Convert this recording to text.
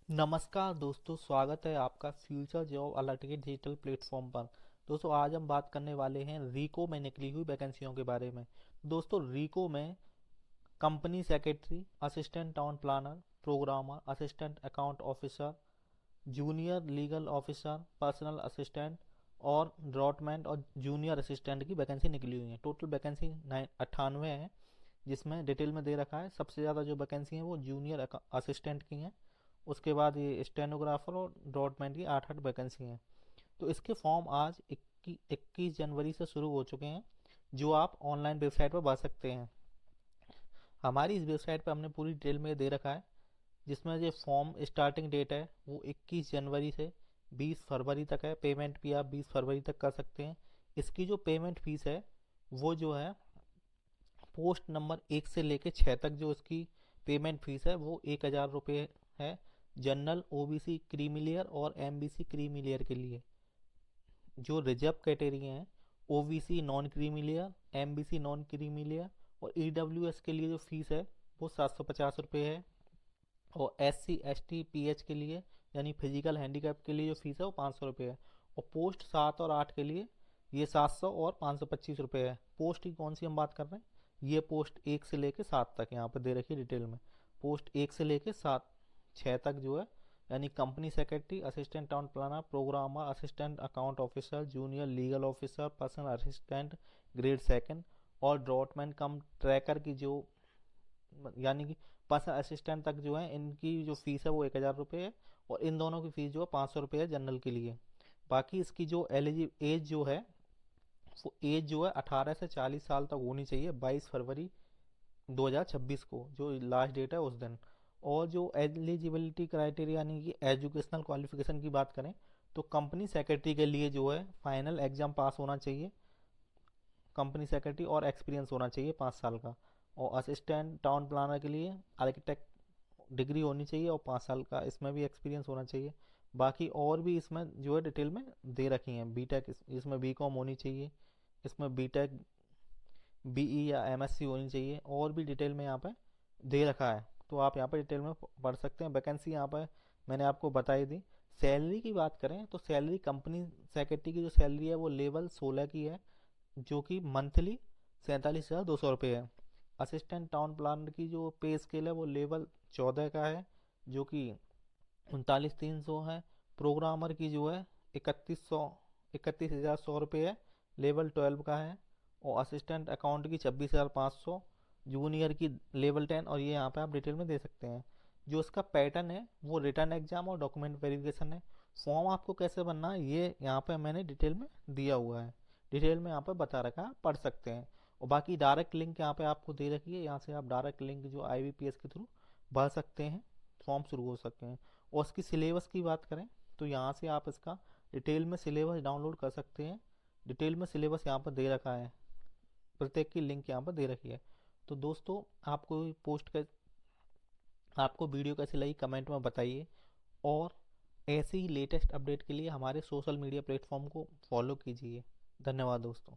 नमस्कार दोस्तों, स्वागत है आपका फ्यूचर जॉब अलर्ट के डिजिटल प्लेटफॉर्म पर। दोस्तों, आज हम बात करने वाले हैं रीको में निकली हुई वैकेंसियों के बारे में। दोस्तों, रीको में company secretary, assistant town planner, programmer, assistant account officer, junior legal officer, personal assistant और ड्रॉटमैन और जूनियर असिस्टेंट की वैकेंसी निकली हुई है। टोटल वैकेंसी 98 है, जिसमें डिटेल में दे रखा है। सबसे ज़्यादा जो वैकेंसी है वो जूनियर असिस्टेंट की हैं। उसके बाद ये स्टेनोग्राफर और ड्रॉटमैन की 8 वैकेंसी हैं। तो इसके फॉर्म आज 21 जनवरी से शुरू हो चुके हैं, जो आप ऑनलाइन वेबसाइट पर भर सकते हैं। हमारी इस वेबसाइट पर हमने पूरी डिटेल में दे रखा है, जिसमें ये फॉर्म स्टार्टिंग डेट है वो 21 जनवरी से 20 फरवरी तक है। पेमेंट भी आप 20 फरवरी तक कर सकते हैं। इसकी जो पेमेंट फीस है वो जो है पोस्ट नंबर 1 से लेके 6 तक जो इसकी पेमेंट फीस है वो 1000 रुपये है। जनरल, ओबीसी क्रीमी लेयर और एमबीसी क्रीमी लेयर के लिए। जो रिजर्व कैटेगरी हैं, OBC non creamy layer, MBC non creamy layer और ईडब्ल्यूएस के लिए जो फीस है वो 750 रुपये है। और एससी एसटी पीएच के लिए यानी फिजिकल हैंडीकैप के लिए जो फीस है वो 500 रुपये है। और पोस्ट 7 और 8 के लिए ये 700 और 525 रुपये है। पोस्ट की कौन सी हम बात कर रहे हैं, ये पोस्ट 1 से लेके 7 तक यहाँ पर दे रखी है डिटेल में। पोस्ट 1 से लेके 6 तक जो है, यानी company secretary, assistant town planner, programmer, assistant account officer, junior legal officer, personal assistant grade second और ड्रॉटमैन कम ट्रैकर की जो, यानी कि पर्सनल असिस्टेंट तक जो है, इनकी जो फीस है वो 1000 रुपये है। और इन दोनों की फीस जो है 500 रुपये है जनरल के लिए। बाकी इसकी जो एज जो है वो एज जो है 18 से 40 साल तक होनी चाहिए, 22 फरवरी 2026 को जो लास्ट डेट है उस दिन। और जो एलिजिबिलिटी क्राइटेरिया यानी कि एजुकेशनल क्वालिफिकेशन की बात करें, तो कंपनी सेक्रेटरी के लिए जो है फाइनल एग्जाम पास होना चाहिए कंपनी सेक्रेटरी, और एक्सपीरियंस होना चाहिए 5 साल का। और असिस्टेंट टाउन प्लानर के लिए आर्किटेक्ट डिग्री होनी चाहिए और 5 साल का इसमें भी एक्सपीरियंस होना चाहिए। बाकी और भी इसमें जो है डिटेल में दे रखी हैं। बीटेक, इसमें बीकॉम होनी चाहिए, इसमें बीटेक बीई या एमएससी होनी चाहिए, और भी डिटेल में यहाँ पे दे रखा है। तो आप यहाँ पर डिटेल में पढ़ सकते हैं। वैकेंसी यहाँ पर मैंने आपको बताई दी। सैलरी की बात करें तो सैलरी कंपनी सेक्रेटरी की जो सैलरी है वो लेवल 16 की है, जो कि मंथली 47,200 रुपये है। असिस्टेंट टाउन प्लानर की जो पे स्केल है वो लेवल 14 का है, जो कि 39,300 है। प्रोग्रामर की जो है 31,100 है, लेवल 12 का है। और असिस्टेंट अकाउंट की 26,500, जूनियर की लेवल 10। और ये यहाँ पे आप डिटेल में दे सकते हैं। जो इसका पैटर्न है वो रिटर्न एग्जाम और डॉक्यूमेंट वेरिफिकेशन है। फॉर्म आपको कैसे बनना है ये यहाँ पे मैंने डिटेल में दिया हुआ है, डिटेल में यहाँ पे बता रखा है, पढ़ सकते हैं। और बाकी डायरेक्ट लिंक यहाँ पे आपको दे रखी है, यहाँ से आप डायरेक्ट लिंक जो आईबीपीएस के थ्रू भर सकते हैं, फॉर्म शुरू हो सकते हैं। और इसकी सिलेबस की बात करें तो यहाँ से आप इसका डिटेल में सिलेबस डाउनलोड कर सकते हैं। डिटेल में सिलेबस यहाँ पर दे रखा है, प्रत्येक की लिंक यहाँ पर दे रखी है। तो दोस्तों, आपको वीडियो कैसी लगी कमेंट में बताइए। और ऐसे ही लेटेस्ट अपडेट के लिए हमारे सोशल मीडिया प्लेटफॉर्म को फॉलो कीजिए। धन्यवाद दोस्तों।